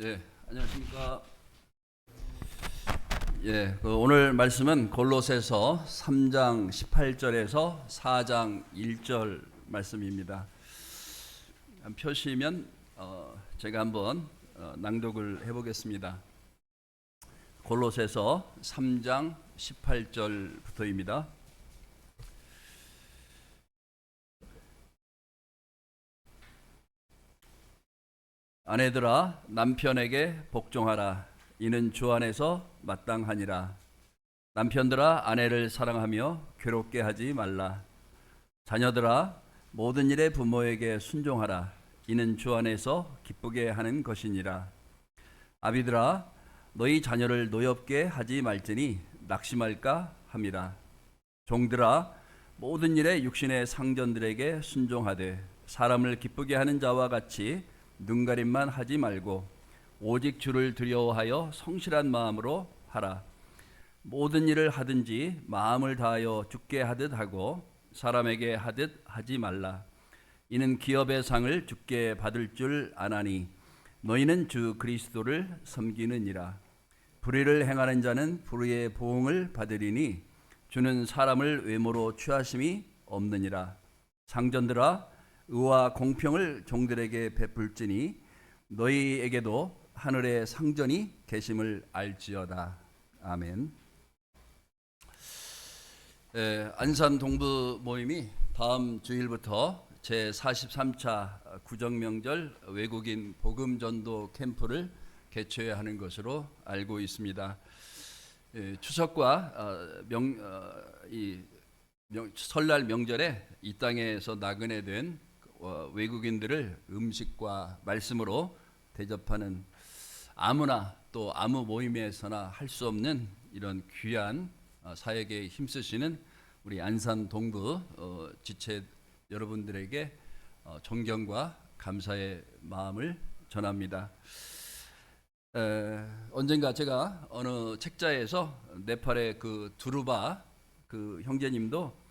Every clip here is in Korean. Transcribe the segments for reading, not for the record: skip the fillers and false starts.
예, 안녕하십니까. 오늘 말씀은 골로새서 3장 18절에서 4장 1절 말씀입니다. 표시면 제가 한번 낭독을 해보겠습니다. 골로새서 3장 18절부터입니다. 아내들아 남편에게 복종하라. 이는 주 안에서 마땅하니라. 남편들아 아내를 사랑하며 괴롭게 하지 말라. 자녀들아 모든 일에 부모에게 순종하라. 이는 주 안에서 기쁘게 하는 것이니라. 아비들아 너희 자녀를 노엽게 하지 말지니 낙심할까 함이라. 종들아 모든 일에 육신의 상전들에게 순종하되 사람을 기쁘게 하는 자와 같이 눈가림만 하지 말고 오직 주를 두려워하여 성실한 마음으로 하라. 모든 일을 하든지 마음을 다하여 주께 하듯 하고 사람에게 하듯 하지 말라. 이는 기업의 상을 주께 받을 줄 아나니 너희는 주 그리스도를 섬기느니라. 불의를 행하는 자는 불의의 보응을 받으리니 주는 사람을 외모로 취하심이 없느니라. 상전들아 의와 공평을 종들에게 베풀지니 너희에게도 하늘의 상전이 계심을 알지어다. 아멘. 안산 동부 모임이 다음 주일부터 제43차 구정명절 외국인 복음전도 캠프를 개최해야 하는 것으로 알고 있습니다. 추석과 설날 명절에 이 땅에서 나그네 된 외국인들을 음식과 말씀으로 대접하는 아무나 또 아무 모임에서나 할 수 없는 이런 귀한 사역에 힘쓰시는 우리 안산 동부 지체 여러분들에게 존경과 감사의 마음을 전합니다. 언젠가 제가 어느 책자에서 네팔의 그 두루바 그 형제님도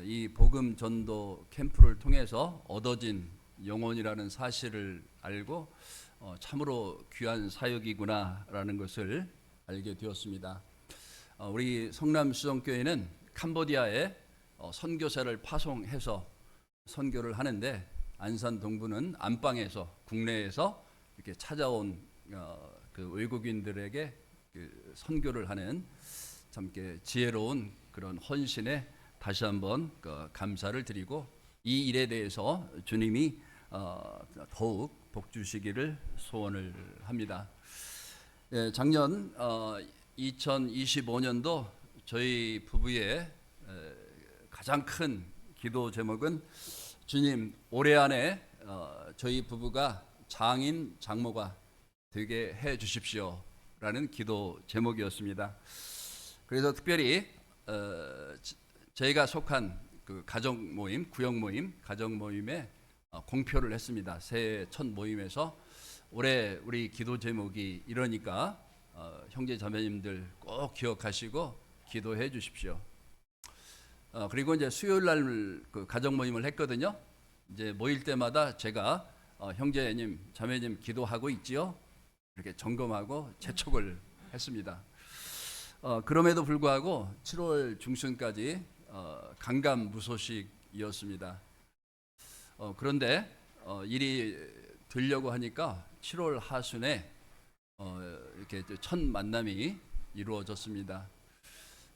이 복음 전도 캠프를 통해서 얻어진 영혼이라는 사실을 알고 참으로 귀한 사역이구나라는 것을 알게 되었습니다. 우리 성남수정교회는 캄보디아에 선교사를 파송해서 선교를 하는데 안산 동부는 안방에서 국내에서 이렇게 찾아온 그 외국인들에게 그 선교를 하는 참 지혜로운 그런 헌신에 다시 한번 감사를 드리고 이 일에 대해서 주님이 더욱 복 주시기를 소원을 합니다. 작년 2025년도 저희 부부의 가장 큰 기도 제목은 주님 올해 안에 저희 부부가 장인 장모가 되게 해 주십시오 라는 기도 제목이었습니다. 그래서 특별히 저희가 속한 그 가정 모임, 구역 모임, 가정 모임에 공표를 했습니다. 새해 첫 모임에서 올해 우리 기도 제목이 이러니까 형제 자매님들 꼭 기억하시고 기도해 주십시오. 그리고 이제 수요일 날 그 가정 모임을 했거든요. 이제 모일 때마다 제가 형제님, 자매님 기도하고 있지요? 이렇게 점검하고 재촉을 했습니다. 그럼에도 불구하고 7월 중순까지 강감무소식이었습니다. 그런데 일이 되려고 하니까 7월 하순에 이렇게 첫 만남이 이루어졌습니다.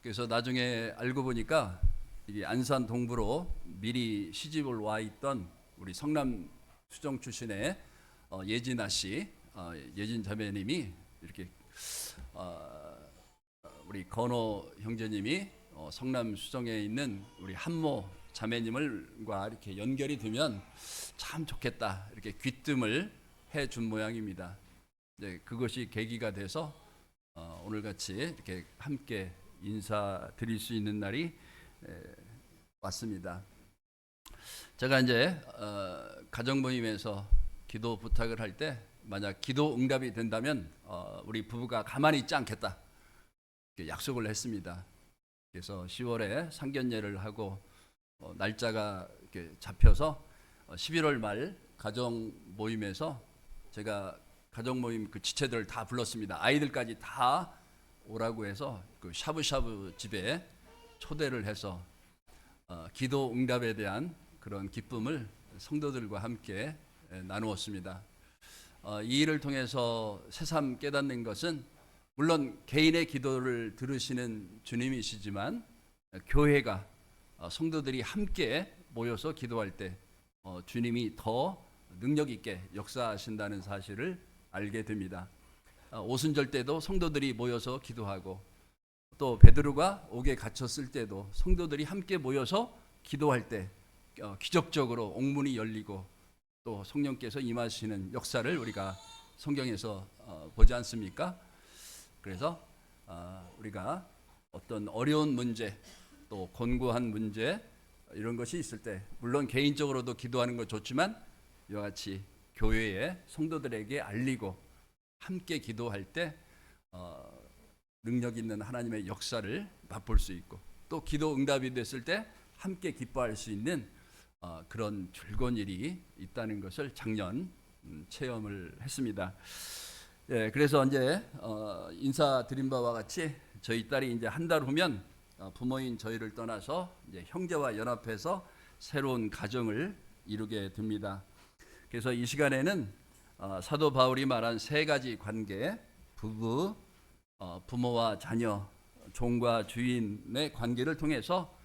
그래서 나중에 알고 보니까 이 안산 동부로 미리 시집을 와 있던 우리 성남 수정 출신의 예진아 씨, 예진 자매님이 이렇게 우리 건호 형제님이 성남 수정에 있는 우리 한모 자매님을과 이렇게 연결이 되면 참 좋겠다 이렇게 귀뜸을 해준 모양입니다. 네, 그것이 계기가 돼서 오늘 같이 이렇게 함께 인사드릴 수 있는 날이 왔습니다. 제가 이제 가정 모임에서 기도 부탁을 할 때 만약 기도 응답이 된다면 우리 부부가 가만히 있지 않겠다 약속을 했습니다. 그래서 10월에 상견례를 하고 날짜가 이렇게 잡혀서 11월 말 가정 모임에서 제가 가족 모임 그 지체들을 다 불렀습니다. 아이들까지 다 오라고 해서 그 샤브샤브 집에 초대를 해서 기도 응답에 대한 그런 기쁨을 성도들과 함께 나누었습니다. 이 일을 통해서 새삼 깨닫는 것은 물론 개인의 기도를 들으시는 주님이시지만 교회가 성도들이 함께 모여서 기도할 때 주님이 더 능력 있게 역사하신다는 사실을 알게 됩니다. 오순절 때도 성도들이 모여서 기도하고 또 베드로가 옥에 갇혔을 때도 성도들이 함께 모여서 기도할 때 기적적으로 옥문이 열리고 또 성령께서 임하시는 역사를 우리가 성경에서 보지 않습니까? 그래서 우리가 어떤 어려운 문제 또 곤고한 문제 이런 것이 있을 때 물론 개인적으로도 기도하는 것 좋지만 이와 같이 교회의 성도들에게 알리고 함께 기도할 때 능력 있는 하나님의 역사를 맛볼 수 있고 또 기도 응답이 됐을 때 함께 기뻐할 수 있는 그런 즐거운 일이 있다는 것을 작년 체험을 했습니다. 예, 그래서 이제 인사드린 바와 같이 저희 딸이 이제 한 달 후면 부모인 저희를 떠나서 이제 형제와 연합해서 새로운 가정을 이루게 됩니다. 그래서 이 시간에는 사도 바울이 말한 세 가지 관계, 부부, 부모와 자녀, 종과 주인의 관계를 통해서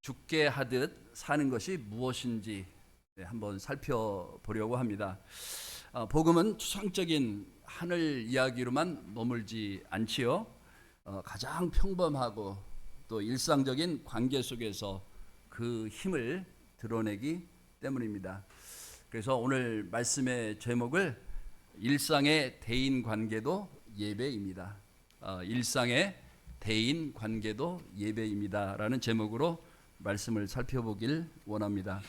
죽게 하듯 사는 것이 무엇인지 한번 살펴보려고 합니다. 복음은 추상적인 하늘 이야기로만 머물지 않지요. 가장 평범하고 또 일상적인 관계 속에서 그 힘을 드러내기 때문입니다. 그래서 오늘 말씀의 제목을 일상의 대인 관계도 예배입니다. 일상의 대인 관계도 예배입니다. 라는 제목으로 말씀을 살펴보길 원합니다.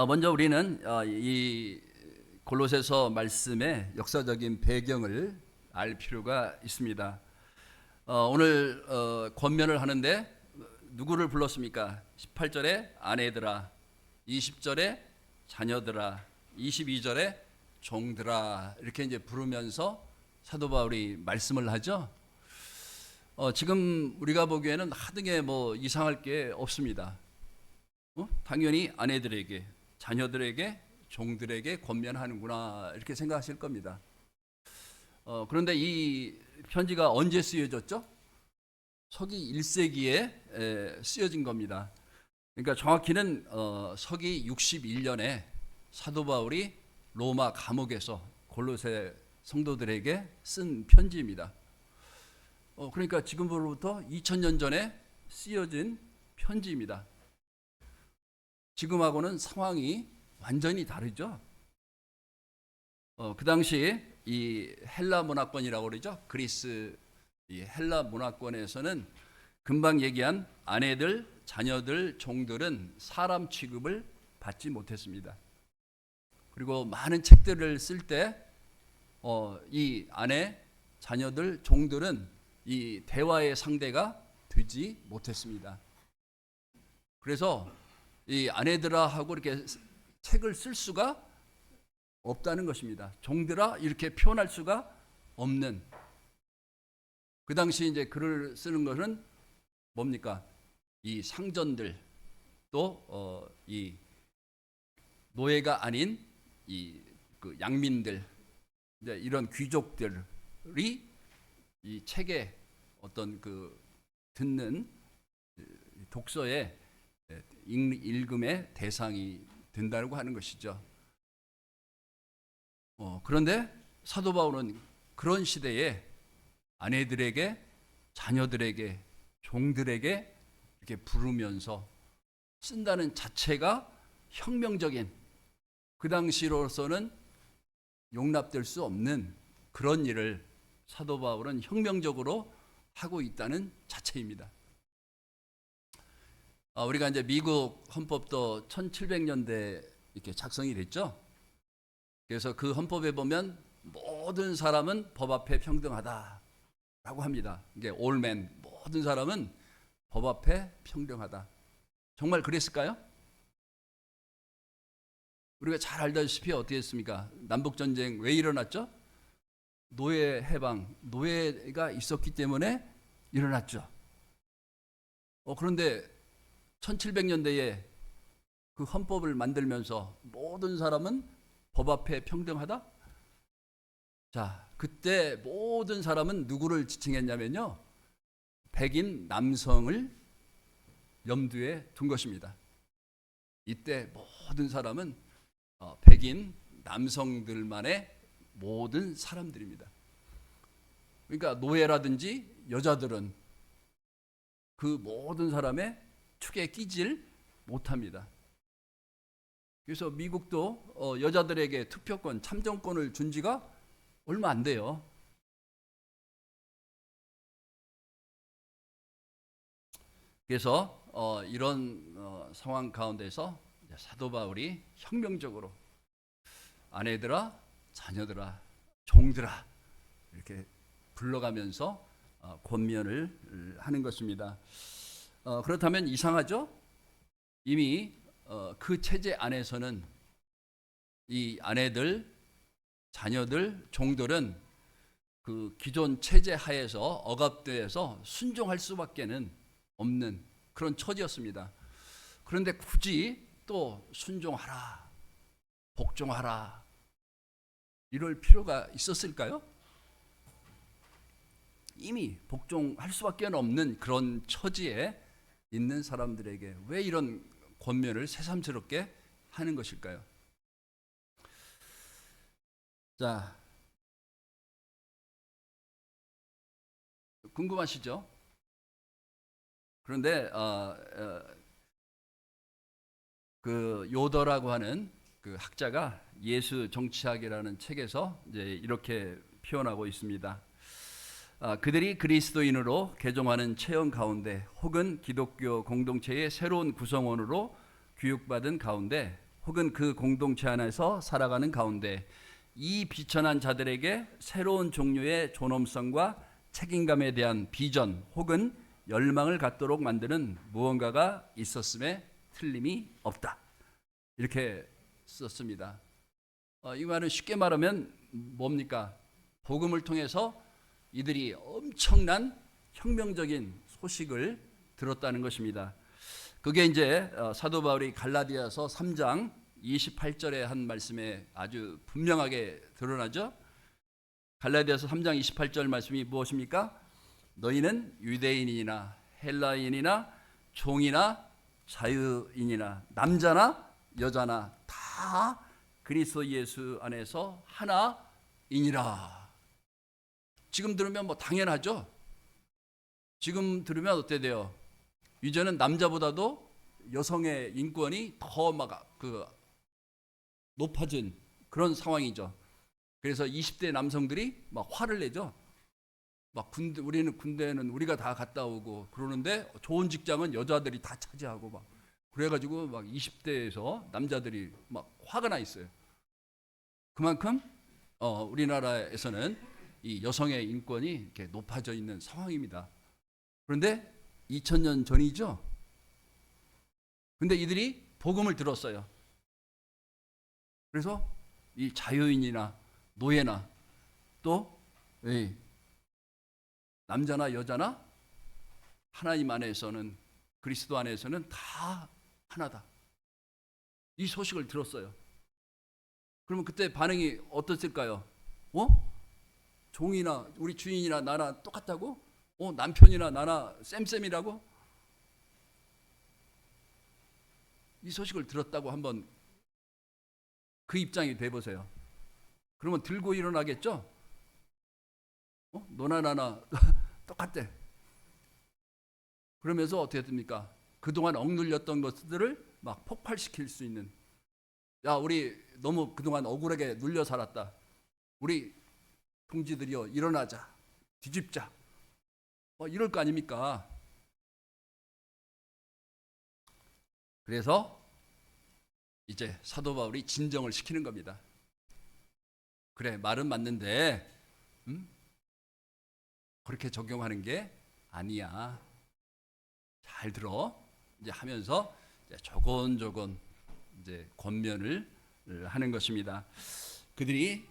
먼저 우리는 이 골로새서 말씀의 역사적인 배경을 알 필요가 있습니다. 오늘 권면을 하는데 누구를 불렀습니까? 18절에 아내들아, 20절에 자녀들아, 22절에 종들아 이렇게 이제 부르면서 사도 바울이 말씀을 하죠. 지금 우리가 보기에는 하등에 뭐 이상할 게 없습니다. 당연히 아내들에게, 자녀들에게, 종들에게 권면하는구나 이렇게 생각하실 겁니다. 그런데 이 편지가 언제 쓰여졌죠? 서기 1세기에 쓰여진 겁니다. 그러니까 정확히는 서기 61년에 사도 바울이 로마 감옥에서 골로새 성도들에게 쓴 편지입니다. 그러니까 지금으로부터 2000년 전에 쓰여진 편지입니다. 지금하고는 상황이 완전히 다르죠. 그 당시 이 헬라 문화권이라고 그러죠. 그리스 이 헬라 문화권에서는 금방 얘기한 아내들, 자녀들, 종들은 사람 취급을 받지 못했습니다. 그리고 많은 책들을 쓸 때 이 아내, 자녀들, 종들은 이 대화의 상대가 되지 못했습니다. 그래서 이 아내들아 하고 이렇게 책을 쓸 수가 없다는 것입니다. 종들아 이렇게 표현할 수가 없는. 그 당시 이제 글을 쓰는 것은 뭡니까? 이 상전들 또 이 노예가 아닌 이 그 양민들 이제 이런 귀족들이 이 책에 어떤 그 듣는 독서의 읽음의 대상이 된다고 하는 것이죠. 그런데 사도 바울은 그런 시대에 아내들에게, 자녀들에게, 종들에게 이렇게 부르면서 쓴다는 자체가 혁명적인, 그 당시로서는 용납될 수 없는 그런 일을 사도 바울은 혁명적으로 하고 있다는 자체입니다. 우리가 이제 미국 헌법도 1700년대 이렇게 작성이 됐죠. 그래서 그 헌법에 보면 모든 사람은 법 앞에 평등하다라고 합니다. 이게 all men, 모든 사람은 법 앞에 평등하다. 정말 그랬을까요? 우리가 잘 알다시피 어떻게 했습니까? 남북 전쟁 왜 일어났죠? 노예 해방, 노예가 있었기 때문에 일어났죠. 그런데 1700년대에 그 헌법을 만들면서 모든 사람은 법 앞에 평등하다? 자, 그때 모든 사람은 누구를 지칭했냐면요, 백인 남성을 염두에 둔 것입니다. 이때 모든 사람은 백인 남성들만의 모든 사람들입니다. 그러니까 노예라든지 여자들은 그 모든 사람의 축에 끼질 못합니다. 그래서 미국도 여자들에게 투표권, 참정권을 준 지가 얼마 안 돼요. 그래서 이런 상황 가운데서 사도 바울이 혁명적으로 아내들아, 자녀들아, 종들아 이렇게 불러가면서 권면을 하는 것입니다. 그렇다면 이상하죠? 이미 그 체제 안에서는 이 아내들, 자녀들, 종들은 그 기존 체제 하에서 억압돼서 순종할 수밖에는 없는 그런 처지였습니다. 그런데 굳이 또 순종하라, 복종하라 이럴 필요가 있었을까요? 이미 복종할 수밖에 없는 그런 처지에 있는 사람들에게 왜 이런 권면을 새삼스럽게 하는 것일까요? 자, 궁금하시죠? 그런데 그 요더라고 하는 그 학자가 예수 정치학이라는 책에서 이제 이렇게 표현하고 있습니다. 그들이 그리스도인으로 개종하는 체험 가운데 혹은 기독교 공동체의 새로운 구성원으로 교육받은 가운데 혹은 그 공동체 안에서 살아가는 가운데 이 비천한 자들에게 새로운 종류의 존엄성과 책임감에 대한 비전 혹은 열망을 갖도록 만드는 무언가가 있었음에 틀림이 없다. 이렇게 썼습니다. 이 말은 쉽게 말하면 뭡니까? 복음을 통해서 이들이 엄청난 혁명적인 소식을 들었다는 것입니다. 그게 이제 사도 바울이 갈라디아서 3장 28절에 한 말씀에 아주 분명하게 드러나죠. 갈라디아서 3장 28절 말씀이 무엇입니까? 너희는 유대인이나 헬라인이나 종이나 자유인이나 남자나 여자나 다 그리스도 예수 안에서 하나이니라. 지금 들으면 뭐 당연하죠. 지금 들으면 어때 돼요? 이제는 남자보다도 여성의 인권이 더 막 높아진 그런 상황이죠. 그래서 20대 남성들이 막 화를 내죠. 막 우리는 군대는 우리가 다 갔다 오고 그러는데 좋은 직장은 여자들이 다 차지하고 막 그래가지고 막 20대에서 남자들이 막 화가 나 있어요. 그만큼 우리나라에서는 이 여성의 인권이 이렇게 높아져 있는 상황입니다. 그런데 2000년 전이죠. 근데 이들이 복음을 들었어요. 그래서 이 자유인이나 노예나 또 남자나 여자나 하나님 안에서는 그리스도 안에서는 다 하나다. 이 소식을 들었어요. 그러면 그때 반응이 어땠을까요? 종이나 우리 주인이나 나나 똑같다고? 남편이나 나나 쌤쌤이라고? 이 소식을 들었다고 한번 그 입장이 돼보세요. 그러면 들고 일어나겠죠? 너나 나나 똑같대. 그러면서 어떻게 됩니까? 그동안 억눌렸던 것들을 막 폭발시킬 수 있는, 야, 우리 너무 그동안 억울하게 눌려 살았다. 우리 동지들이여 일어나자, 뒤집자. 이럴 거 아닙니까? 그래서 이제 사도 바울이 진정을 시키는 겁니다. 그래, 말은 맞는데 그렇게 적용하는 게 아니야. 잘 들어. 이제 하면서 이제 조곤조곤 이제 권면을 하는 것입니다. 그들이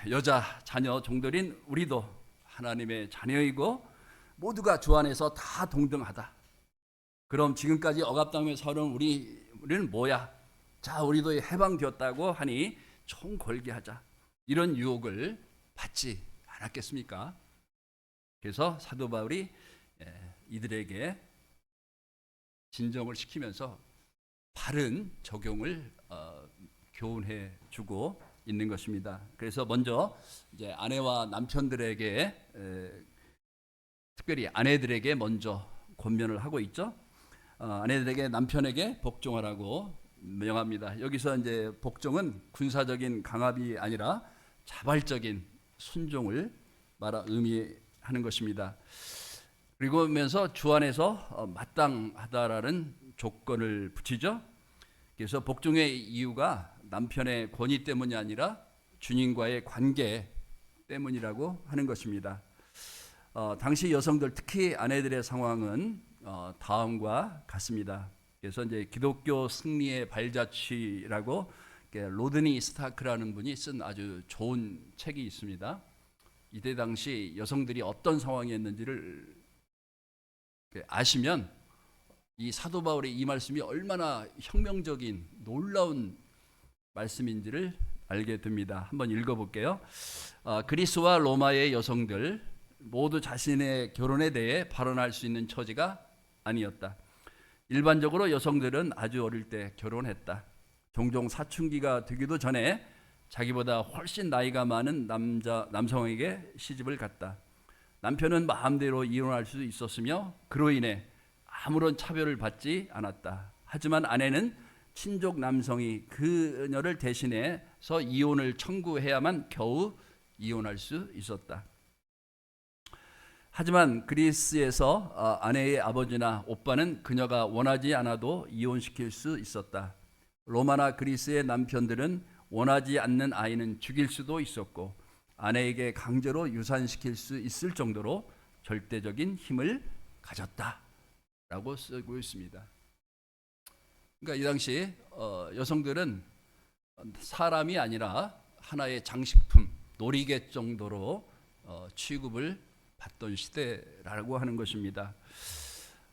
여자 자녀 종들인 우리도 하나님의 자녀이고 모두가 주 안에서 다 동등하다. 그럼 지금까지 억압당하며 살아온 우리는 뭐야? 자, 우리도 해방되었다고 하니 총 걸게 하자. 이런 유혹을 받지 않았겠습니까? 그래서 사도 바울이 이들에게 진정을 시키면서 바른 적용을 교훈해 주고 있는 것입니다. 그래서 먼저 이제 아내와 남편들에게 특별히 아내들에게 먼저 권면을 하고 있죠. 아내들에게 남편에게 복종하라고 명합니다. 여기서 이제 복종은 군사적인 강압이 아니라 자발적인 순종을 의미하는 것입니다. 그리고면서 주 안에서 마땅하다라는 조건을 붙이죠. 그래서 복종의 이유가 남편의 권위 때문이 아니라 주님과의 관계 때문이라고 하는 것입니다. 당시 여성들 특히 아내들의 상황은 다음과 같습니다. 그래서 이제 기독교 승리의 발자취라고 로드니 스타크라는 분이 쓴 아주 좋은 책이 있습니다. 이때 당시 여성들이 어떤 상황이었는지를 아시면 이 사도 바울의 이 말씀이 얼마나 혁명적인 놀라운 말씀인지를 알게 됩니다. 한번 읽어볼게요. 그리스와 로마의 여성들 모두 자신의 결혼에 대해 발언할 수 있는 처지가 아니었다. 일반적으로 여성들은 아주 어릴 때 결혼했다. 종종 사춘기가 되기도 전에 자기보다 훨씬 나이가 많은 남성에게 시집을 갔다. 남편은 마음대로 이혼할 수 있었으며 그로 인해 아무런 차별을 받지 않았다. 하지만 아내는 친족 남성이 그녀를 대신해서 이혼을 청구해야만 겨우 이혼할 수 있었다. 하지만 그리스에서 아내의 아버지나 오빠는 그녀가 원하지 않아도 이혼시킬 수 있었다. 로마나 그리스의 남편들은 원하지 않는 아이는 죽일 수도 있었고 아내에게 강제로 유산시킬 수 있을 정도로 절대적인 힘을 가졌다라고 쓰고 있습니다. 그러니까 이 당시 여성들은 사람이 아니라 하나의 장식품, 놀이개 정도로 취급을 받던 시대라고 하는 것입니다.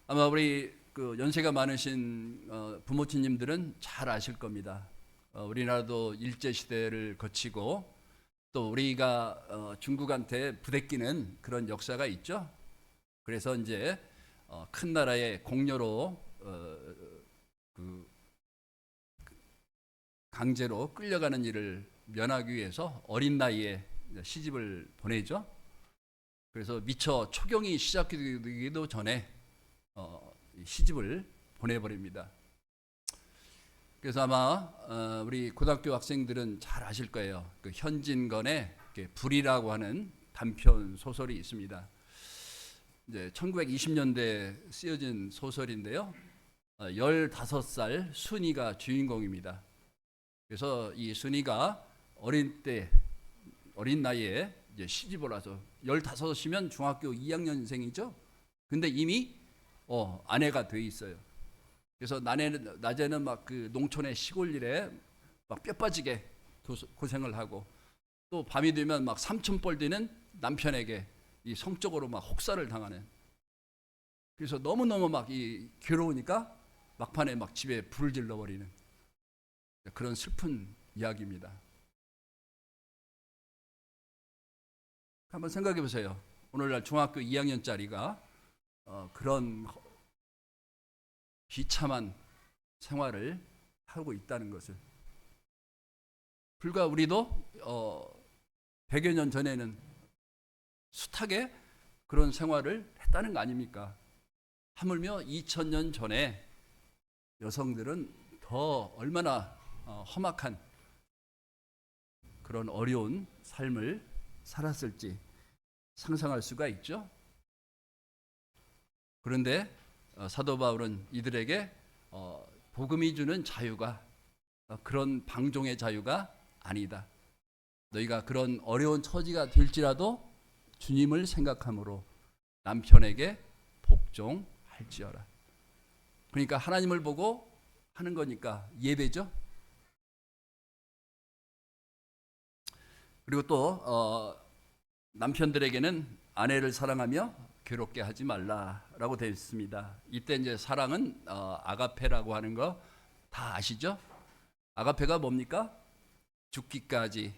아마 우리 연세가 많으신 부모님들은 잘 아실 겁니다. 우리나라도 일제 시대를 거치고 또 우리가 중국한테 부대끼는 그런 역사가 있죠. 그래서 이제 큰 나라의 공료로 강제로 끌려가는 일을 면하기 위해서 어린 나이에 시집을 보내죠. 그래서 미처 초경이 시작되기도 전에 시집을 보내버립니다. 그래서 아마 우리 고등학교 학생들은 잘 아실 거예요. 그 현진건의 불이라고 하는 단편 소설이 있습니다. 이제 1920년대 쓰여진 소설인데요. 15살 순이가 주인공입니다. 그래서 이 순이가 어린 나이에 이제 시집을 와서 15이면 중학교 2학년생이죠. 근데 이미 아내가 돼 있어요. 그래서 낮에는 막 그 농촌의 시골 일에 막 뼈 빠지게 고생을 하고 또 밤이 되면 막 삼촌뻘 되는 남편에게 이 성적으로 막 혹사를 당하는. 그래서 너무너무 막 이 괴로우니까 막판에 막 집에 불을 질러버리는 그런 슬픈 이야기입니다. 한번 생각해 보세요. 오늘날 중학교 2학년짜리가 그런 비참한 생활을 하고 있다는 것을. 불과 우리도 100여 년 전에는 숱하게 그런 생활을 했다는 거 아닙니까? 하물며 2000년 전에 여성들은 더 얼마나 험악한 그런 어려운 삶을 살았을지 상상할 수가 있죠. 그런데 사도 바울은 이들에게 복음이 주는 자유가 그런 방종의 자유가 아니다. 너희가 그런 어려운 처지가 될지라도 주님을 생각함으로 남편에게 복종할지어라. 그러니까 하나님을 보고 하는 거니까 예배죠. 그리고 또 남편들에게는 아내를 사랑하며 괴롭게 하지 말라라고 되어 있습니다. 이때 이제 사랑은 아가페라고 하는 거 다 아시죠? 아가페가 뭡니까? 죽기까지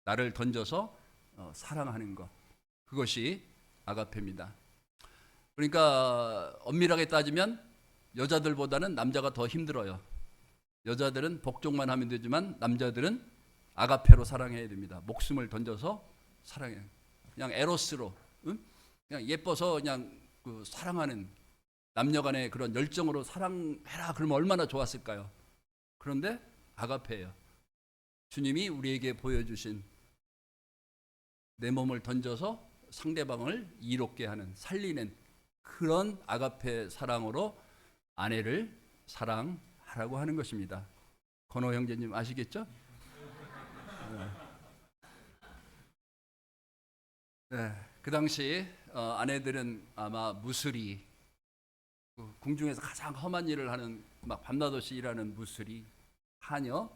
나를 던져서 사랑하는 것, 그것이 아가페입니다. 그러니까 엄밀하게 따지면 여자들보다는 남자가 더 힘들어요. 여자들은 복종만 하면 되지만 남자들은 아가페로 사랑해야 됩니다. 목숨을 던져서 사랑해요. 그냥 에로스로, 응? 그냥 예뻐서 그냥 그 사랑하는 남녀간의 그런 열정으로 사랑해라 그러면 얼마나 좋았을까요? 그런데 아가페예요. 주님이 우리에게 보여주신 내 몸을 던져서 상대방을 이롭게 하는, 살리는 그런 아가페 사랑으로 아내를 사랑하라고 하는 것입니다. 건호 형제님 아시겠죠? 네, 그 당시 아내들은 아마 무술이, 궁중에서 가장 험한 일을 하는, 막 밤낮없이 일하는 무술이, 하녀,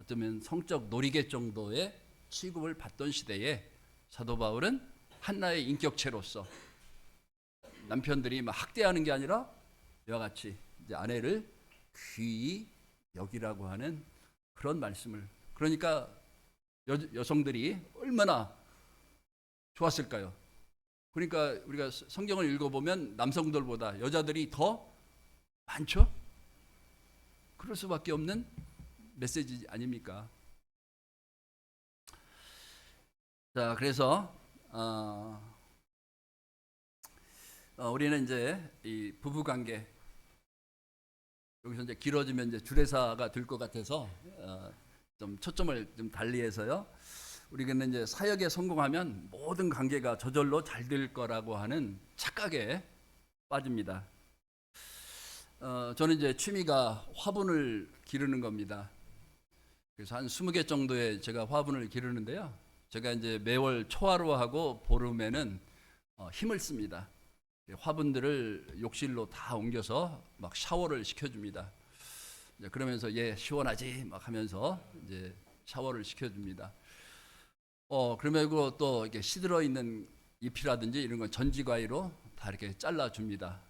어쩌면 성적 놀이개 정도의 취급을 받던 시대에 사도 바울은 한나의 인격체로서 남편들이 막 학대하는 게 아니라 이와 같이 이제 아내를 귀히 여기라고 하는 그런 말씀을, 그러니까 여성들이 얼마나 좋았을까요? 그러니까 우리가 성경을 읽어보면 남성들보다 여자들이 더 많죠? 그럴 수밖에 없는 메시지 아닙니까? 자, 그래서 우리는 이제 이 부부 관계, 여기서 이제 길어지면 이제 주례사가 될 것 같아서 좀 초점을 좀 달리해서요. 우리는 이제 사역에 성공하면 모든 관계가 저절로 잘 될 거라고 하는 착각에 빠집니다. 저는 이제 취미가 화분을 기르는 겁니다. 그래서 한 20개 정도의 제가 화분을 기르는데요. 제가 이제 매월 초하루 하고 보름에는 힘을 씁니다. 화분들을 욕실로 다 옮겨서 막 샤워를 시켜줍니다. 그러면서 얘 시원하지 막 하면서 이제 샤워를 시켜줍니다. 그러면 또 이렇게 시들어 있는 잎이라든지 이런 건 전지과일로 다 이렇게 잘라줍니다.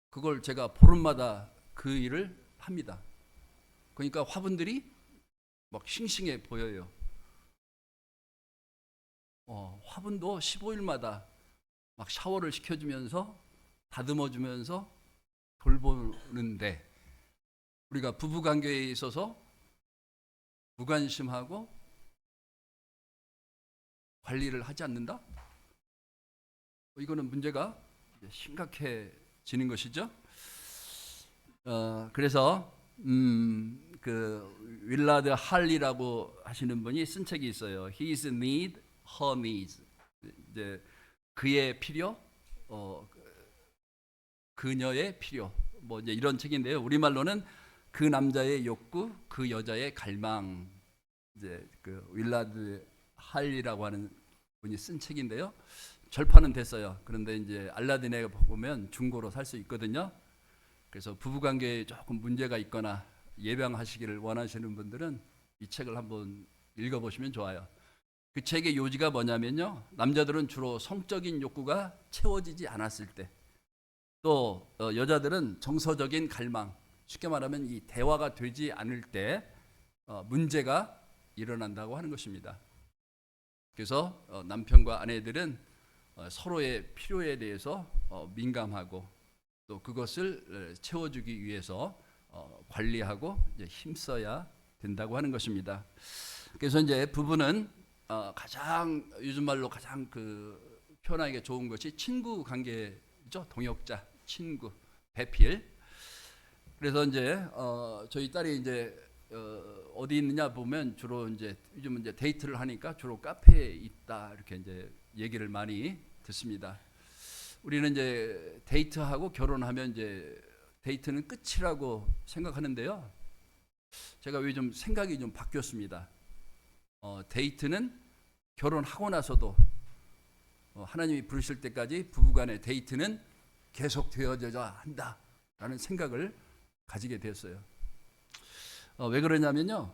그걸 제가 보름마다 그 일을 합니다. 그러니까 화분들이 막 싱싱해 보여요. 화분도 15일마다 막 샤워를 시켜주면서 다듬어주면서 돌보는데, 우리가 부부관계에 있어서 무관심하고 관리를 하지 않는다? 이거는 문제가 심각해지는 것이죠. 그래서 그 윌라드 할리라고 하시는 분이 쓴 책이 있어요. His need, her needs. 이제 그의 필요, 그녀의 필요, 뭐 이제 이런 책인데요. 우리말로는 그 남자의 욕구, 그 여자의 갈망. 이제 그 윌라드 할리라고 하는 분이 쓴 책인데요. 절판은 됐어요. 그런데 이제 알라딘에 보면 중고로 살 수 있거든요. 그래서 부부관계에 조금 문제가 있거나 예방하시기를 원하시는 분들은 이 책을 한번 읽어보시면 좋아요. 그 책의 요지가 뭐냐면요, 남자들은 주로 성적인 욕구가 채워지지 않았을 때, 또 여자들은 정서적인 갈망, 쉽게 말하면 이 대화가 되지 않을 때 문제가 일어난다고 하는 것입니다. 그래서 남편과 아내들은 서로의 필요에 대해서 민감하고 또 그것을 채워주기 위해서 관리하고 이제 힘써야 된다고 하는 것입니다. 그래서 이제 부부는 가장 요즘 말로 가장 그 표현하기 좋은 것이 친구 관계죠. 동역자, 친구, 배필. 그래서 이제 저희 딸이 이제 어디 있느냐 보면 주로 이제 요즘 이제 데이트를 하니까 주로 카페에 있다 이렇게 이제 얘기를 많이 듣습니다. 우리는 이제 데이트하고 결혼하면 이제 데이트는 끝이라고 생각하는데요. 제가 요즘 생각이 좀 바뀌었습니다. 데이트는 결혼하고 나서도 하나님이 부르실 때까지 부부간의 데이트는 계속 되어져야 한다라는 생각을 가지게 되었어요. 왜 그러냐면요,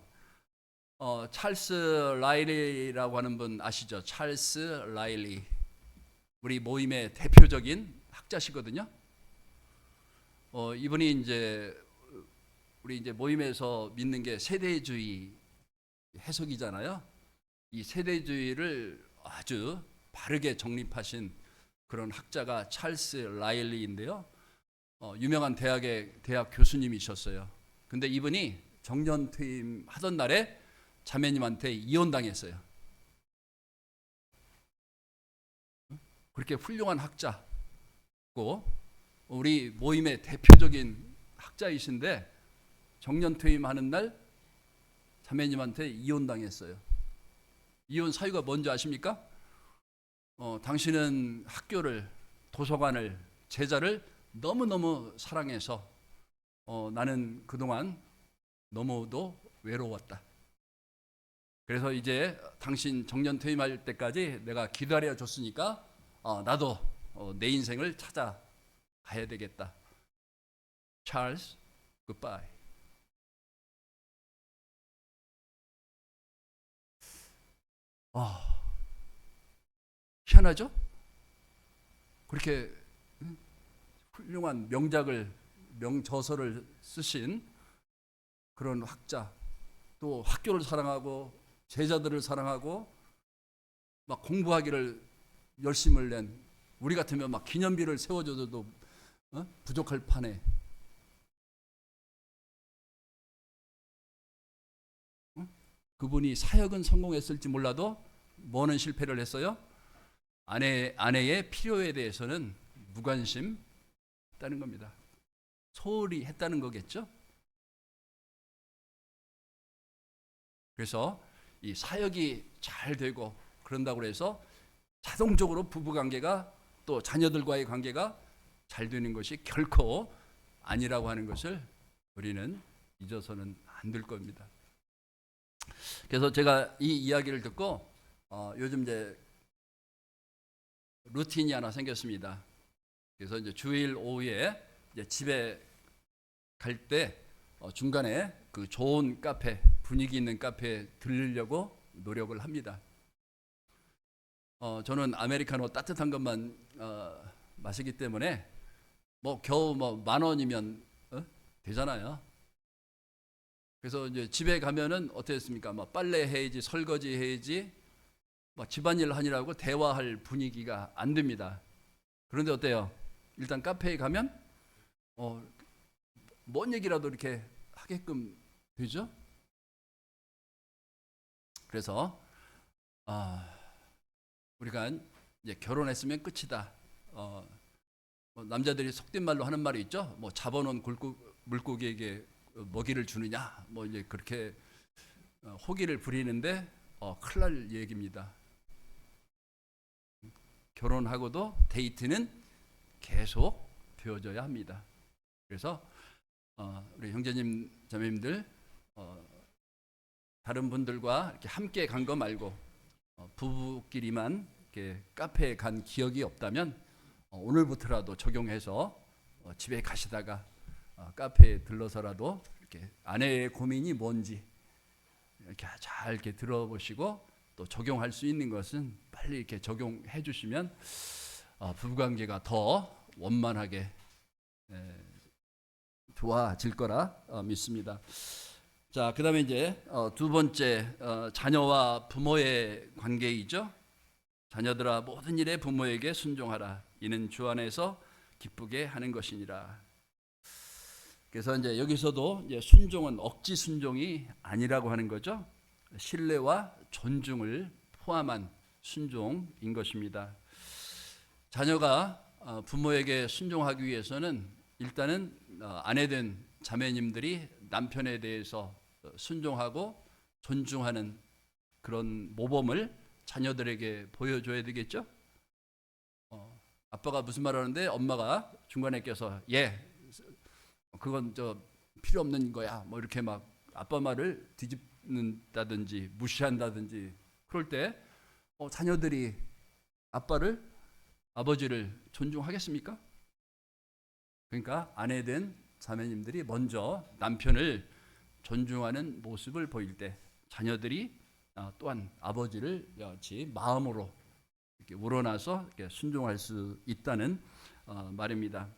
찰스 라일리라고 하는 분 아시죠? 찰스 라일리. 우리 모임의 대표적인 학자시거든요. 이분이 이제 우리 이제 모임에서 믿는 게 세대주의 해석이잖아요. 이 세대주의를 아주 바르게 정립하신 그런 학자가 찰스 라일리인데요. 유명한 대학 교수님이셨어요. 근데 이분이 정년 퇴임하던 날에 자매님한테 이혼당했어요. 그렇게 훌륭한 학자고 우리 모임의 대표적인 학자이신데 정년 퇴임하는 날 자매님한테 이혼당했어요. 이혼 사유가 뭔지 아십니까? 당신은 학교를, 도서관을, 제자를 너무너무 사랑해서 나는 그동안 너무도 외로웠다. 그래서 이제 당신 정년 퇴임할 때까지 내가 기다려 줬으니까 나도 내 인생을 찾아가야 되겠다. 찰스, 굿바이. 희한하죠? 그렇게 훌륭한 명저서를 쓰신 그런 학자, 또 학교를 사랑하고 제자들을 사랑하고 막 공부하기를 열심을 낸 우리 같으면 막 기념비를 세워줘도 부족할 판에 그분이 사역은 성공했을지 몰라도 뭐는 실패를 했어요? 아내의 필요에 대해서는 무관심했다는 겁니다. 소홀히 했다는 거겠죠? 그래서 이 사역이 잘 되고 그런다고 해서 자동적으로 부부관계가 또 자녀들과의 관계가 잘 되는 것이 결코 아니라고 하는 것을 우리는 잊어서는 안 될 겁니다. 그래서 제가 이 이야기를 듣고 요즘 이제 루틴이 하나 생겼습니다. 그래서 이제 주일 오후에 이제 집에 갈 때 중간에 그 좋은 카페, 분위기 있는 카페에 들르려고 노력을 합니다. 저는 아메리카노 따뜻한 것만 마시기 때문에 뭐 겨우 뭐 10,000원이면 되잖아요. 그래서 이제 집에 가면은 어떻습니까? 뭐 빨래 해야지, 설거지 해야지, 뭐 집안일 하느라고 대화할 분위기가 안 됩니다. 그런데 어때요? 일단 카페에 가면 뭔 얘기라도 이렇게 하게끔 되죠? 그래서 우리가 이제 결혼했으면 끝이다. 남자들이 속된 말로 하는 말이 있죠. 뭐 잡아놓은 물고기에게 먹이를 주느냐, 뭐 이제 그렇게 호기를 부리는데 큰일 날 얘기입니다. 결혼하고도 데이트는 계속 되어져야 합니다. 그래서 우리 형제님, 자매님들 다른 분들과 이렇게 함께 간 거 말고 부부끼리만 이렇게 카페에 간 기억이 없다면 오늘부터라도 적용해서 집에 가시다가 카페에 들러서라도 이렇게 아내의 고민이 뭔지 이렇게 잘 이렇게 들어보시고 또 적용할 수 있는 것은 빨리 이렇게 적용해 주시면 부부관계가 더 원만하게 좋아질 거라 믿습니다. 자, 그다음에 이제 두 번째 자녀와 부모의 관계이죠. 자녀들아 모든 일에 부모에게 순종하라. 이는 주 안에서 기쁘게 하는 것이니라. 그래서 이제 여기서도 이제 순종은 억지 순종이 아니라고 하는 거죠. 신뢰와 존중을 포함한 순종인 것입니다. 자녀가 부모에게 순종하기 위해서는 일단은 아내된 자매님들이 남편에 대해서 순종하고 존중하는 그런 모범을 자녀들에게 보여줘야 되겠죠. 아빠가 무슨 말 하는데 엄마가 중간에 껴서 그건 필요 없는 거야 뭐 이렇게 막 아빠 말을 뒤집는다든지 무시한다든지 그럴 때 자녀들이 아버지를 존중하겠습니까? 그러니까 아내된 자매님들이 먼저 남편을 존중하는 모습을 보일 때 자녀들이 또한 아버지를 같이 마음으로 이렇게 우러나서 이렇게 순종할 수 있다는 말입니다.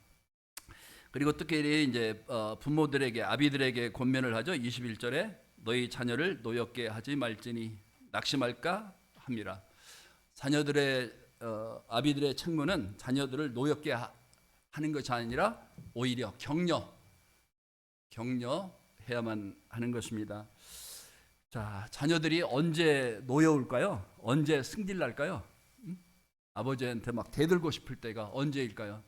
그리고 특히 이제 부모들에게 아비들에게 권면을 하죠. 21절에 너희 자녀를 노엽게 하지 말지니 낙심할까 함이라. 자녀들의 아비들의 책무는 자녀들을 노엽게 하는 것이 아니라 오히려 격려해야만 하는 것입니다. 자, 자녀들이 언제 노여울까요? 언제 승질 날까요? 아버지한테 막 대들고 싶을 때가 언제일까요?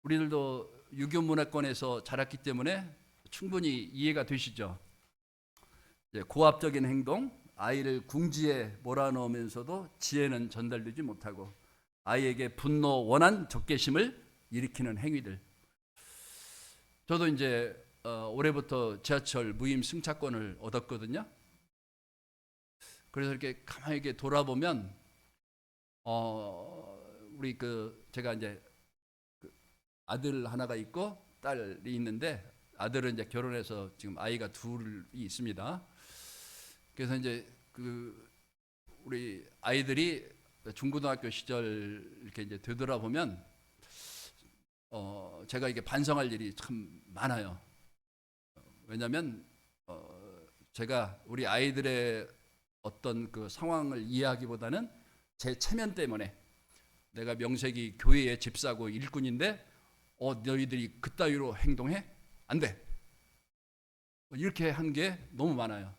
우리들도 유교 문화권에서 자랐기 때문에 충분히 이해가 되시죠? 고압적인 행동, 아이를 궁지에 몰아넣으면서도 지혜는 전달되지 못하고 아이에게 분노, 원한, 적개심을 일으키는 행위들. 저도 이제 올해부터 지하철 무임 승차권을 얻었거든요. 그래서 이렇게 가만히 이렇게 돌아보면 우리 제가 이제 아들 하나가 있고 딸이 있는데 아들은 이제 결혼해서 지금 아이가 둘이 있습니다. 그래서 이제 우리 아이들이 중고등학교 시절 이렇게 이제 되돌아보면 제가 이게 반성할 일이 참 많아요. 왜냐하면 제가 우리 아이들의 어떤 그 상황을 이해하기보다는 제 체면 때문에 내가 명색이 교회의 집사고 일꾼인데 너희들이 그따위로 행동해? 안 돼. 이렇게 한 게 너무 많아요.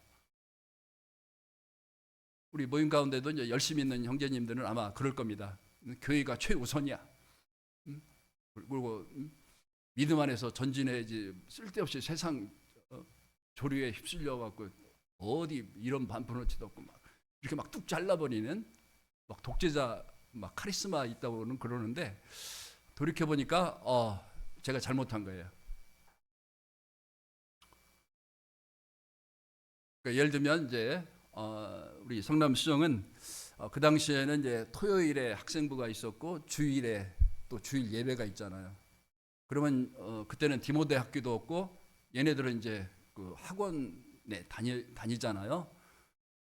우리 모임 가운데도 이제 열심히 있는 형제님들은 아마 그럴 겁니다. 교회가 최우선이야. 그리고 믿음 안에서 전진해야지 쓸데없이 세상 조류에 휩쓸려 갖고 어디 이런 반푼어치도 없고 막 이렇게 막 뚝 잘라버리는 막 독재자 막 카리스마 있다고는 그러는데 돌이켜 보니까 제가 잘못한 거예요. 그러니까 예를 들면 이제 우리 성남 수정은 그 당시에는 이제 토요일에 학생부가 있었고 주일에 또 주일 예배가 있잖아요. 그러면 그때는 디모데 학교도 없고 얘네들은 이제 그 학원에 다니잖아요.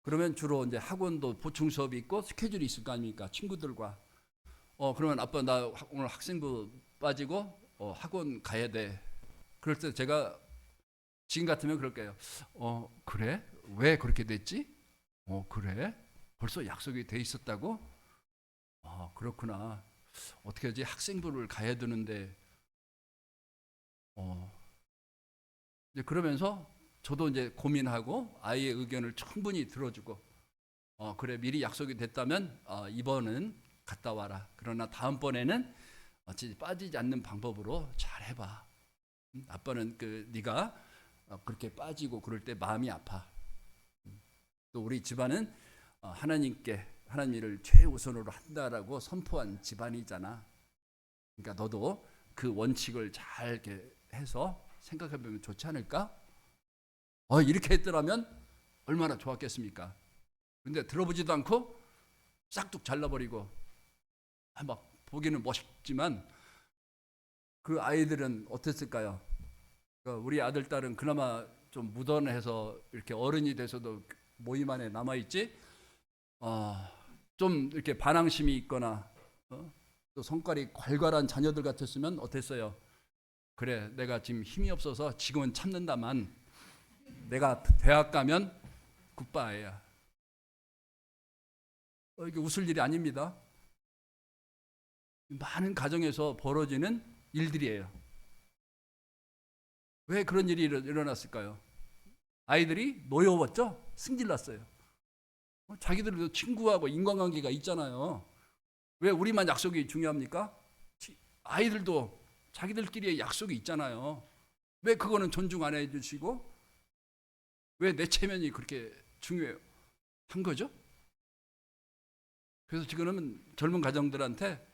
그러면 주로 이제 학원도 보충 수업이 있고 스케줄이 있을 거 아닙니까? 친구들과. 그러면 아빠 나 오늘 학생부 빠지고 학원 가야 돼. 그럴 때 제가 지금 같으면 그럴게요. 그래? 왜 그렇게 됐지? 그래? 벌써 약속이 돼 있었다고? 그렇구나. 어떻게 하지? 학생부를 가야 되는데 이제 그러면서 저도 이제 고민하고 아이의 의견을 충분히 들어주고 그래 미리 약속이 됐다면 이번은 갔다 와라. 그러나 다음번에는 빠지지 않는 방법으로 잘 해봐. 아빠는 네가 그렇게 빠지고 그럴 때 마음이 아파. 또 우리 집안은 하나님 일을 최우선으로 한다라고 선포한 집안이잖아. 그러니까 너도 그 원칙을 잘 이렇게 해서 생각해보면 좋지 않을까? 이렇게 했더라면 얼마나 좋았겠습니까? 근데 들어보지도 않고 싹둑 잘라버리고 막 보기는 멋있지만 그 아이들은 어땠을까요? 우리 아들 딸은 그나마 좀 무던해서 이렇게 어른이 돼서도 모임 안에 남아있지 좀 이렇게 반항심이 있거나 또 성깔이 괄괄한 자녀들 같았으면 어땠어요? 그래 내가 지금 힘이 없어서 지금은 참는다만 내가 대학 가면 굿바이야. 이게 웃을 일이 아닙니다. 많은 가정에서 벌어지는 일들이에요. 왜 그런 일이 일어났을까요? 아이들이 노여웠죠? 승질났어요. 자기들도 친구하고 인간관계가 있잖아요. 왜 우리만 약속이 중요합니까? 아이들도 자기들끼리의 약속이 있잖아요. 왜 그거는 존중 안 해주시고 왜 내 체면이 그렇게 중요해요? 한 거죠? 그래서 지금은 젊은 가정들한테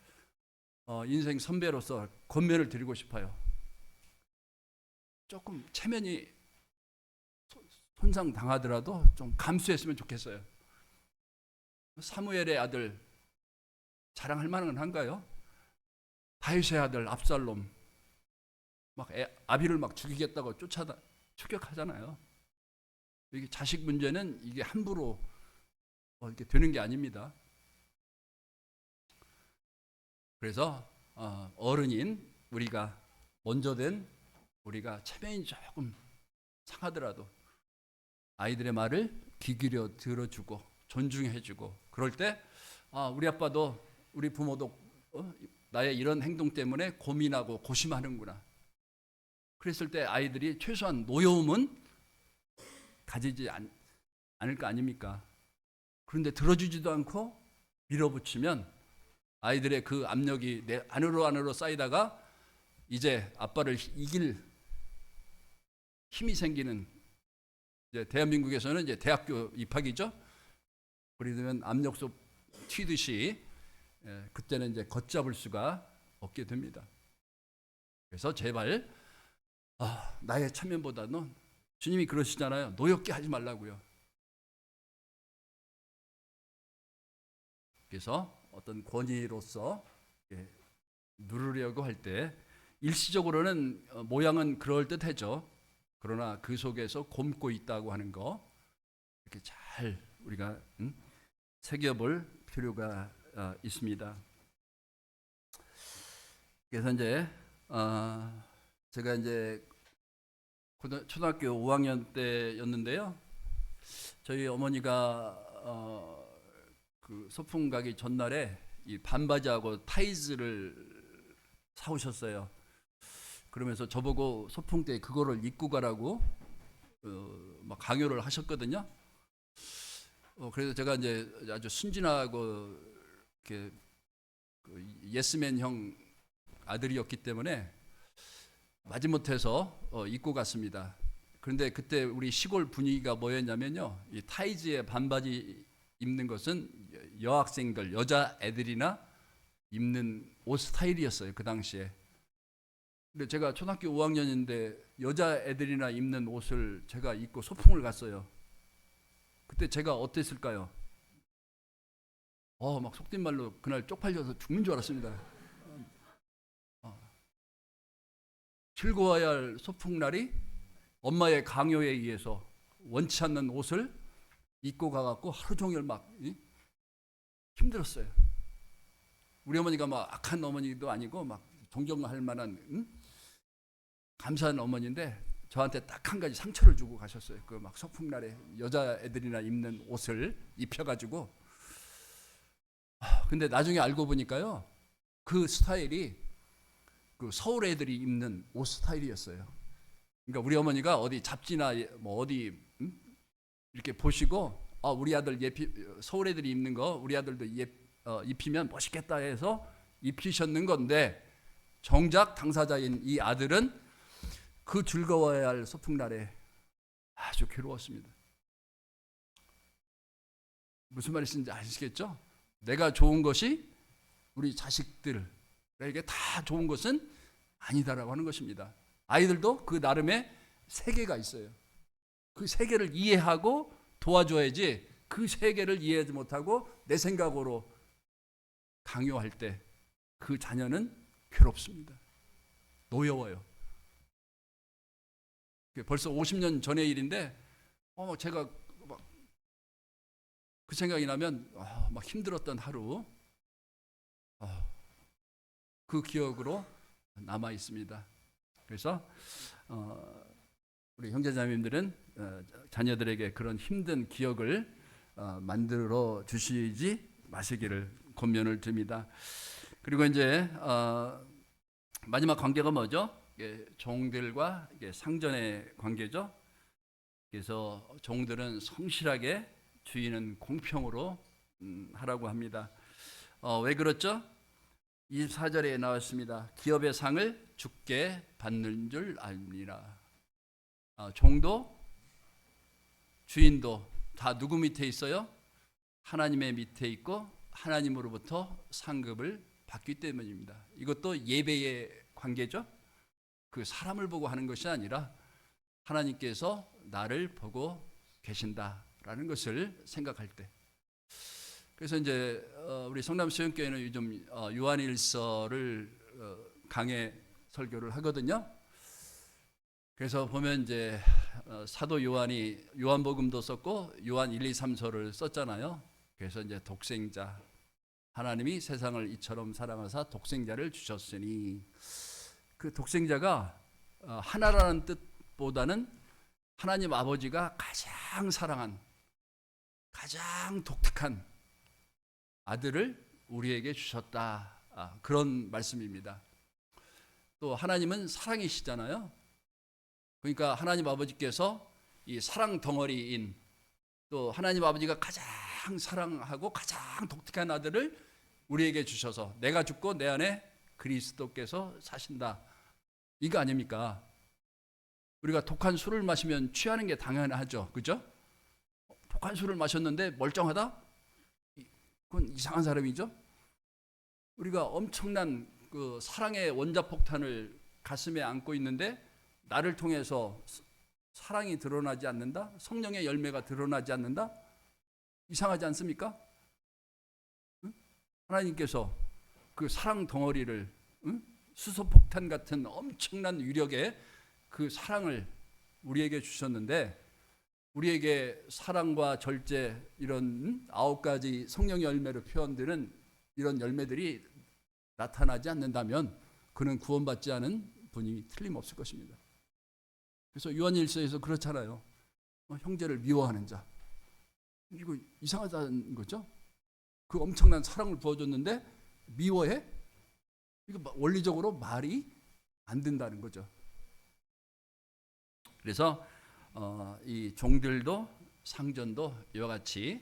인생 선배로서 권면을 드리고 싶어요. 조금 체면이 손상당하더라도 좀 감수했으면 좋겠어요. 사무엘의 아들 자랑할 만한 한가요? 다윗의 아들 압살롬 막 아비를 막 죽이겠다고 추격하잖아요. 이게 자식 문제는 이게 함부로 이렇게 되는 게 아닙니다. 그래서 어른인 우리가 먼저 된 우리가 체면이 조금 상하더라도 아이들의 말을 귀 기울여 들어주고 존중해주고, 그럴 때 우리 아빠도 우리 부모도 나의 이런 행동 때문에 고민하고 고심하는구나. 그랬을 때 아이들이 최소한 노여움은 가지지 않을 거 아닙니까? 그런데 들어주지도 않고 밀어붙이면 아이들의 그 압력이 내 안으로 쌓이다가 이제 아빠를 이길 힘이 생기는, 이제 대한민국에서는 이제 대학교 입학이죠. 그러면 압력솥 튀듯이 그때는 이제 걷잡을 수가 없게 됩니다. 그래서 제발 나의 체면보다는, 주님이 그러시잖아요, 노엽게 하지 말라고요. 그래서 어떤 권위로서 누르려고 할 때 일시적으로는 모양은 그럴듯하죠. 그러나 그 속에서 곪고 있다고 하는 거 이렇게 잘 우리가 새겨볼 필요가 있습니다. 그래서 이제 제가 이제 초등학교 5학년 때였는데요. 저희 어머니가 그 소풍 가기 전날에 이 반바지하고 타이즈를 사오셨어요. 그러면서 저보고 소풍 때 그거를 입고 가라고 막 강요를 하셨거든요. 그래서 제가 이제 아주 순진하고 이렇게 예스맨형 아들이었기 때문에 마지못해서 입고 갔습니다. 그런데 그때 우리 시골 분위기가 뭐였냐면요, 이 타이즈에 반바지 입는 것은 여학생들, 여자애들이나 입는 옷 스타일이었어요, 그 당시에. 근데 제가 초등학교 5학년인데 여자애들이나 입는 옷을 제가 입고 소풍을 갔어요. 그때 제가 어땠을까요? 막 속된 말로 그날 쪽팔려서 죽는 줄 알았습니다. 즐거워야 할 소풍날이 엄마의 강요에 의해서 원치 않는 옷을 입고 가갖고 하루 종일 막 힘들었어요. 우리 어머니가 막 악한 어머니도 아니고 막 존경할 만한 감사한 어머니인데 저한테 딱 한 가지 상처를 주고 가셨어요. 그 막 소풍날에 여자애들이나 입는 옷을 입혀가지고. 근데 나중에 알고 보니까요, 그 스타일이 그 서울 애들이 입는 옷 스타일이었어요. 그러니까 우리 어머니가 어디 잡지나 뭐 어디 이렇게 보시고 우리 아들 서울 애들이 입는 거 우리 아들도 입히면 멋있겠다 해서 입히셨는 건데, 정작 당사자인 이 아들은 그 즐거워야 할 소풍날에 아주 괴로웠습니다. 무슨 말인지 아시겠죠? 내가 좋은 것이 우리 자식들에게 다 좋은 것은 아니다라고 하는 것입니다. 아이들도 그 나름의 세계가 있어요. 그 세계를 이해하고 도와줘야지, 그 세계를 이해하지 못하고 내 생각으로 강요할 때 그 자녀는 괴롭습니다. 노여워요. 벌써 50년 전의 일인데 제가 막 그 생각이 나면 막 힘들었던 하루, 그 기억으로 남아 있습니다. 그래서 우리 형제자매님들은 자녀들에게 그런 힘든 기억을 만들어 주시지 마시기를 권면을 드립니다. 그리고 이제 마지막 관계가 뭐죠? 종들과 상전의 관계죠. 그래서 종들은 성실하게, 주인은 공평으로 하라고 합니다. 왜 그렇죠? 24절에 나왔습니다. 기업의 상을 주께 받는 줄 알니라. 종도 주인도 다 누구 밑에 있어요? 하나님의 밑에 있고 하나님으로부터 상급을 받기 때문입니다. 이것도 예배의 관계죠. 그 사람을 보고 하는 것이 아니라 하나님께서 나를 보고 계신다라는 것을 생각할 때. 그래서 이제 우리 성남수영교회는 요즘 요한일서를 강해 설교를 하거든요. 그래서 보면 이제 사도 요한이 요한복음도 썼고 요한 1, 2, 3서를 썼잖아요. 그래서 이제 독생자, 하나님이 세상을 이처럼 사랑하사 독생자를 주셨으니, 그 독생자가 하나라는 뜻보다는 하나님 아버지가 가장 사랑한, 가장 독특한 아들을 우리에게 주셨다, 그런 말씀입니다. 또 하나님은 사랑이시잖아요. 그러니까 하나님 아버지께서 이 사랑 덩어리인, 또 하나님 아버지가 가장 사랑하고 가장 독특한 아들을 우리에게 주셔서 내가 죽고 내 안에 그리스도께서 사신다, 이거 아닙니까? 우리가 독한 술을 마시면 취하는 게 당연하죠, 그죠? 독한 술을 마셨는데 멀쩡하다? 그건 이상한 사람이죠. 우리가 엄청난 그 사랑의 원자폭탄을 가슴에 안고 있는데 나를 통해서 사랑이 드러나지 않는다? 성령의 열매가 드러나지 않는다? 이상하지 않습니까? 응? 하나님께서 그 사랑 덩어리를, 수소폭탄 같은 엄청난 위력의 그 사랑을 우리에게 주셨는데, 우리에게 사랑과 절제, 이런 9가지 성령의 열매로 표현되는 이런 열매들이 나타나지 않는다면 그는 구원받지 않은 분이 틀림없을 것입니다. 그래서 요한일서에서 그렇잖아요. 형제를 미워하는 자, 이거 이상하다는 거죠. 그 엄청난 사랑을 부어줬는데 미워해? 이거 원리적으로 말이 안 된다는 거죠. 그래서 이 종들도 상전도 이와 같이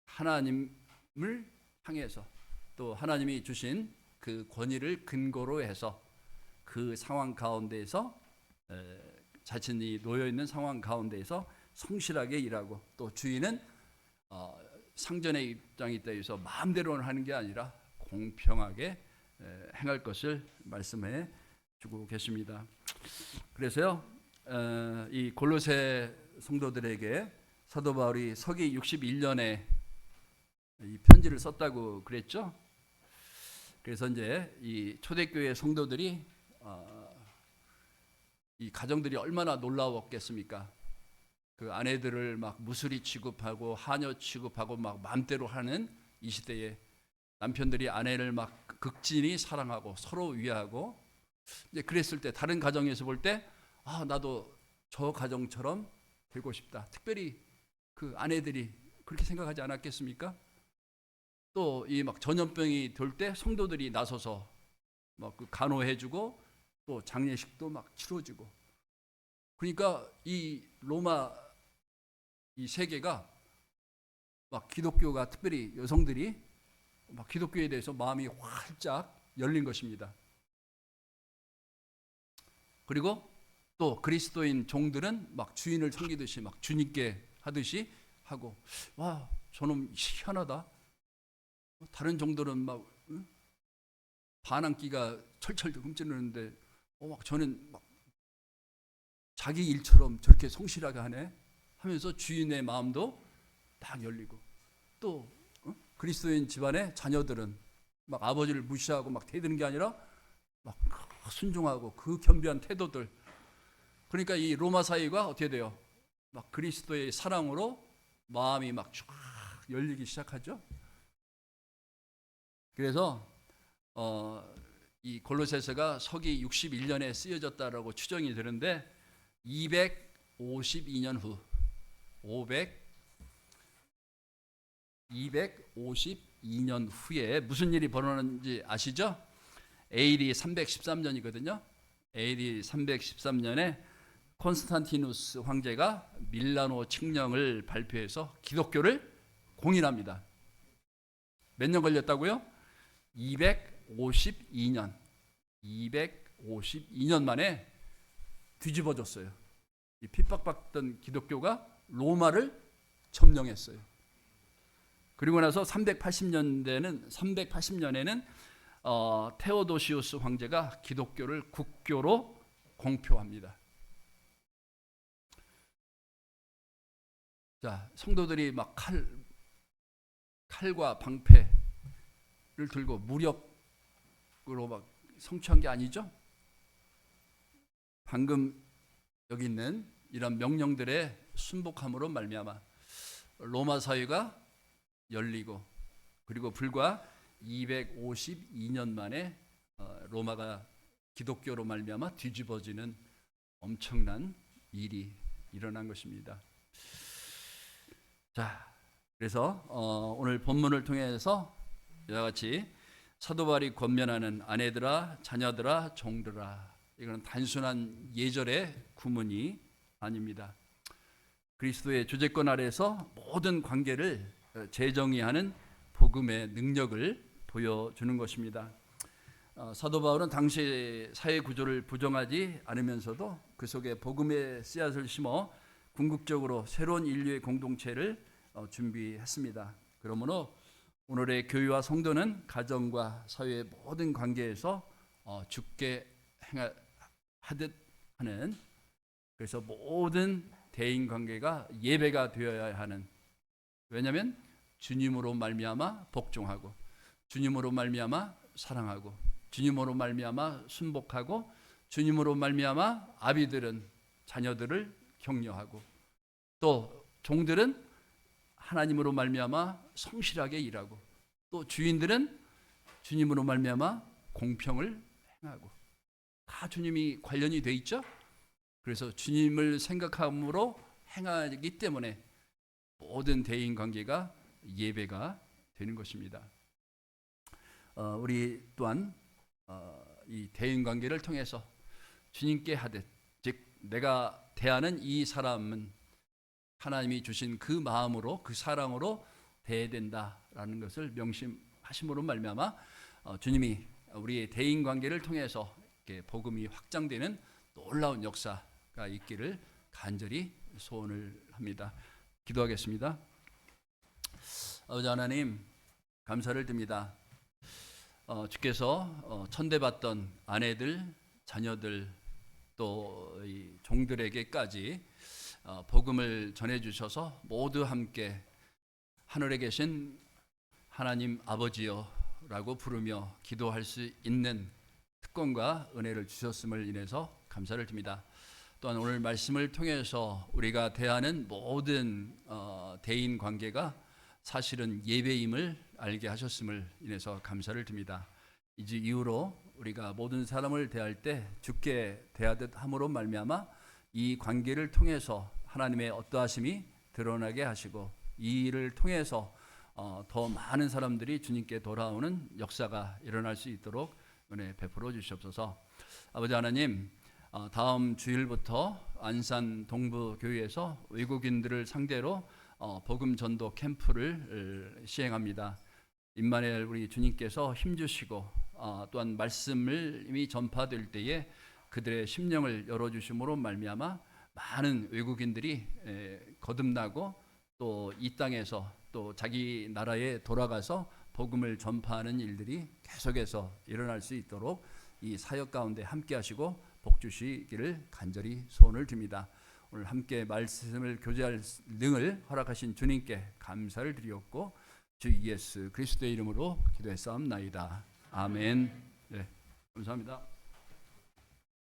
하나님을 향해서, 또 하나님이 주신 그 권위를 근거로 해서 그 상황 가운데에서, 자신이 놓여 있는 상황 가운데에서 성실하게 일하고, 또 주인은 상전의 입장에 대해서 마음대로 하는 게 아니라 공평하게 행할 것을 말씀해 주고 계십니다. 그래서요, 이 골로새 성도들에게 사도 바울이 서기 61년에 이 편지를 썼다고 그랬죠. 그래서 이제 이 초대교회 성도들이 이 가정들이 얼마나 놀라웠겠습니까? 그 아내들을 막 무수리 취급하고 하녀 취급하고 막 마음대로 하는 이 시대에 남편들이 아내를 막 극진히 사랑하고 서로 위하고, 이제 그랬을 때 다른 가정에서 볼 때 나도 저 가정처럼 되고 싶다. 특별히 그 아내들이 그렇게 생각하지 않았겠습니까? 또 이 막 전염병이 돌 때 성도들이 나서서 막 그 간호해주고, 또 장례식도 막 치러주고. 그러니까 이 로마 이 세계가 막 기독교가, 특별히 여성들이 막 기독교에 대해서 마음이 활짝 열린 것입니다. 그리고 또 그리스도인 종들은 막 주인을 섬기듯이 막 주님께 하듯이 하고, 와, 저놈 희한하다. 다른 종들은 막 반항기가 철철 흠집는데 막 저는 막 자기 일처럼 저렇게 성실하게 하네 하면서 주인의 마음도 딱 열리고, 또 그리스도인 집안의 자녀들은 막 아버지를 무시하고 막 대드는 게 아니라 막 순종하고 그 겸비한 태도들. 그러니까 이 로마 사회가 어떻게 돼요? 막 그리스도의 사랑으로 마음이 막 쫙 열리기 시작하죠. 그래서 이 골로새서가 서기 61년에 쓰여졌다라고 추정이 되는데 252년 후 252년 후에 무슨 일이 벌어졌는지 아시죠? AD 313년이거든요. AD 313년에 콘스탄티누스 황제가 밀라노 칙령을 발표해서 기독교를 공인합니다. 몇 년 걸렸다고요? 252년 만에 뒤집어졌어요. 이 핍박받던 기독교가 로마를 점령했어요. 그리고 나서 380년에는 테오도시우스 황제가 기독교를 국교로 공표합니다. 자, 성도들이 막 칼과 방패를 들고 무력으로 막 성취한 게 아니죠. 방금 여기 있는 이런 명령들의 순복함으로 말미암아 로마 사회가 열리고, 그리고 불과 252년 만에 로마가 기독교로 말미암아 뒤집어지는 엄청난 일이 일어난 것입니다. 자, 그래서 오늘 본문을 통해서 이와 같이 사도 바울이 권면하는 아내들아, 자녀들아, 종들아, 이거는 단순한 예절의 구문이 아닙니다. 그리스도의 주재권 아래에서 모든 관계를 재정의하는 복음의 능력을 보여주는 것입니다. 사도 바울은 당시 사회 구조를 부정하지 않으면서도 그 속에 복음의 씨앗을 심어 궁극적으로 새로운 인류의 공동체를 준비했습니다. 그러므로 오늘의 교회와 성도는 가정과 사회의 모든 관계에서 주께 행하듯 하는, 그래서 모든 대인 관계가 예배가 되어야 하는, 왜냐하면 주님으로 말미암아 복종하고, 주님으로 말미암아 사랑하고, 주님으로 말미암아 순복하고, 주님으로 말미암아 아비들은 자녀들을 격려하고, 또 종들은 하나님으로 말미암아 성실하게 일하고, 또 주인들은 주님으로 말미암아 공평을 행하고, 다 주님이 관련이 돼 있죠. 그래서 주님을 생각함으로 행하기 때문에 모든 대인 관계가 예배가 되는 것입니다. 우리 또한 이 대인 관계를 통해서 주님께 하듯, 즉 내가 대하는 이 사람은 하나님이 주신 그 마음으로, 그 사랑으로 대해야 된다라는 것을 명심하심으로 말미암아 주님이 우리의 대인 관계를 통해서 이렇게 복음이 확장되는 놀라운 역사가 있기를 간절히 소원을 합니다. 기도하겠습니다. 아버지 하나님, 감사를 드립니다. 주께서 천대받던 아내들, 자녀들, 또 이 종들에게까지 복음을 전해주셔서 모두 함께 하늘에 계신 하나님 아버지여라고 부르며 기도할 수 있는 특권과 은혜를 주셨음을 인해서 감사를 드립니다. 또한 오늘 말씀을 통해서 우리가 대하는 모든 대인 관계가 사실은 예배임을 알게 하셨음을 인해서 감사를 드립니다. 이제 이후로 우리가 모든 사람을 대할 때 주께 대하듯 함으로 말미암아 이 관계를 통해서 하나님의 어떠하심이 드러나게 하시고, 이 일을 통해서 더 많은 사람들이 주님께 돌아오는 역사가 일어날 수 있도록 은혜 베풀어 주시옵소서. 아버지 하나님, 다음 주일부터 안산 동부교회에서 외국인들을 상대로 복음 전도 캠프를 시행합니다. 임마누엘 우리 주님께서 힘주시고 또한 말씀을 이미 전파될 때에 그들의 심령을 열어주심으로 말미암아 많은 외국인들이 거듭나고, 또 이 땅에서 또 자기 나라에 돌아가서 복음을 전파하는 일들이 계속해서 일어날 수 있도록 이 사역 가운데 함께 하시고 복 주시기를 간절히 소원을 드립니다. 오늘 함께 말씀을 교제할 능을 허락하신 주님께 감사를 드리옵고 주 예수 그리스도의 이름으로 기도했사옵나이다. 아멘. 네, 감사합니다.